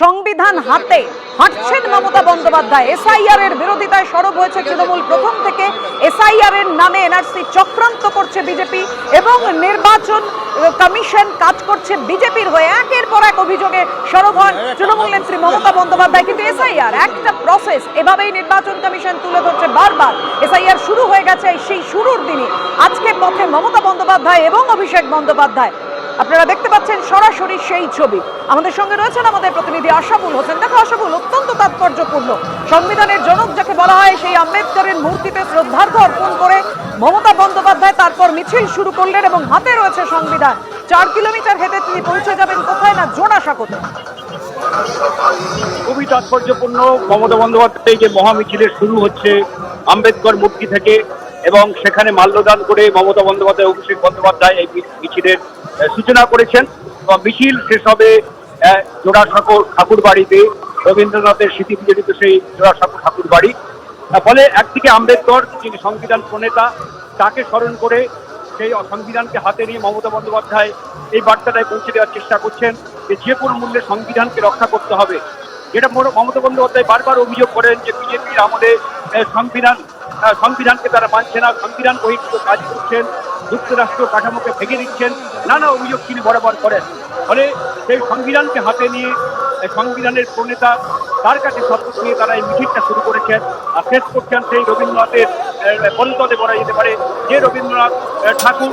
সংবিধান হাতে হাঁটছেন মমতা বন্দ্যোপাধ্যায়। এসআইআর এর বিরোধিতায় সরব হয়েছে তৃণমূল। প্রথম থেকে এসআইআর এর নামে এনআরসি চক্রান্ত করছে বিজেপি এবং নির্বাচন কমিশন কাজ করছে বিজেপির হয়ে। একের পর এক অভিযোগে সরব হন তৃণমূল নেত্রী মমতা বন্দ্যোপাধ্যায়। কিন্তু এসআইআর একটা প্রসেস, এভাবেই নির্বাচন কমিশন তুলে ধরছে বারবার। এসআইআর শুরু হয়ে গেছে, সেই শুরুর দিনই আজকে পথে মমতা বন্দ্যোপাধ্যায় এবং অভিষেক বন্দ্যোপাধ্যায়। আপনারা দেখতে পাচ্ছেন সরাসরি সেই ছবি। আমাদের সঙ্গে রয়েছেন আমাদের প্রতিনিধি আশাফুল হোসেন। দেখো আশাফুল, অত্যন্ত তাৎপর্যপূর্ণ, সংবিধানের জনক যাকে বলা হয় সেই আম্বেদকরের মূর্তিতে শ্রদ্ধার্ঘ্য অর্পণ করে মমতা বন্দ্যোপাধ্যায় তারপর মিছিল শুরু করলেন এবং হাতে রয়েছে সংবিধান। 4 কিলোমিটার হেঁটে তিনি পৌঁছে যাবেন কোথায় না জোড়াসাঁকোতে। খুবই তাৎপর্যপূর্ণ। মমতা বন্দ্যোপাধ্যায় যে মহামিছিলের শুরু হচ্ছে আম্বেদকর মূর্তি থেকে এবং সেখানে মাল্যদান করে মমতা বন্দ্যোপাধ্যায় অভিষেক বন্দ্যোপাধ্যায় এই মিছিলের সূচনা করেছেন এবং মিছিল শেষ হবে জোড়াসাঁকো ঠাকুর বাড়িতে, রবীন্দ্রনাথের স্মৃতি বিজড়িত সেই জোড়াসাঁকো ঠাকুর বাড়ি। ফলে একদিকে আম্বেদকর যিনি সংবিধান প্রণেতা, তাকে স্মরণ করে সেই সংবিধানকে হাতে নিয়ে মমতা বন্দ্যোপাধ্যায় এই বার্তাটায় পৌঁছে দেওয়ার চেষ্টা করছেন যে যে কোনো মূল্যে সংবিধানকে রক্ষা করতে হবে। যেটা মমতা বন্দ্যোপাধ্যায় বারবার অভিযোগ করেন যে বিজেপির আমলে সংবিধানকে তারা মানছে না, সংবিধান বহির্ভূত কাজ করছেন, যুক্তরাষ্ট্র কাঠামোকে ভেঙে দিচ্ছেন, নানা অভিযোগ তিনি বরাবর করেন। ফলে সেই সংবিধানকে হাতে নিয়ে সংবিধানের প্রণেতা তার কাছে শপথ নিয়ে তারা এই মিছিলটা শুরু করেছেন আর শেষ করছেন সেই রবীন্দ্রনাথের পরিতলে বলা যেতে পারে যে রবীন্দ্রনাথ ঠাকুর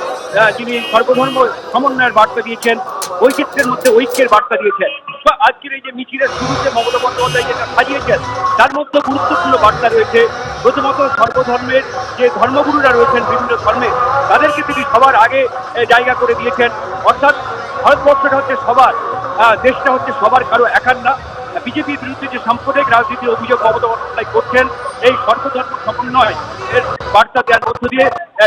যিনি সর্বধর্ম সমন্বয়ের বার্তা দিয়েছেন, বৈচিত্র্যের মধ্যে ঐক্যের বার্তা দিয়েছেন। বা আজকের এই যে মিছিলের শুরুতে মমতা বন্দ্যোপাধ্যায় যেটা সাজিয়েছেন তার মধ্যে গুরুত্বপূর্ণ বার্তা রয়েছে। প্রথমত সর্বধর্মের যে ধর্মগুরুরা রয়েছেন বিভিন্ন ধর্মের, তাদেরকে তিনি সবার আগে জায়গা করে দিয়েছেন। অর্থাৎ ভারতবর্ষটা হচ্ছে সবার, দেশটা হচ্ছে সবার, কারো একার না। বিজেপির বিরুদ্ধে যে সাম্প্রদায়িক রাজনীতির অভিযোগ মমতা বন্দ্যোপাধ্যায় করছেন, এই সর্বধর্ম সমন্বয় এর বার্তা দেওয়ার মধ্য দিয়ে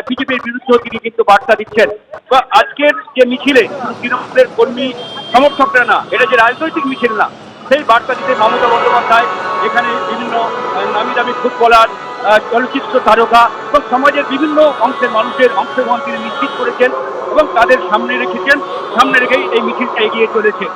বিজেপির বিরুদ্ধেও তিনি কিন্তু বার্তা দিচ্ছেন। বা আজকের যে মিছিলে তৃণমূলের কর্মী সমর্থকরা না, এটা যে রাজনৈতিক মিছিল না, সেই বার্তা দিতে মমতা বন্দ্যোপাধ্যায় এখানে বিভিন্ন নামি দামি ফুটবলার, চলচ্চিত্র তারকা এবং সমাজের বিভিন্ন অংশের মানুষের অংশগ্রহণ তিনি নিশ্চিত করেছেন এবং তাদের সামনে রেখেই এই মিছিলটা এগিয়ে চলেছে।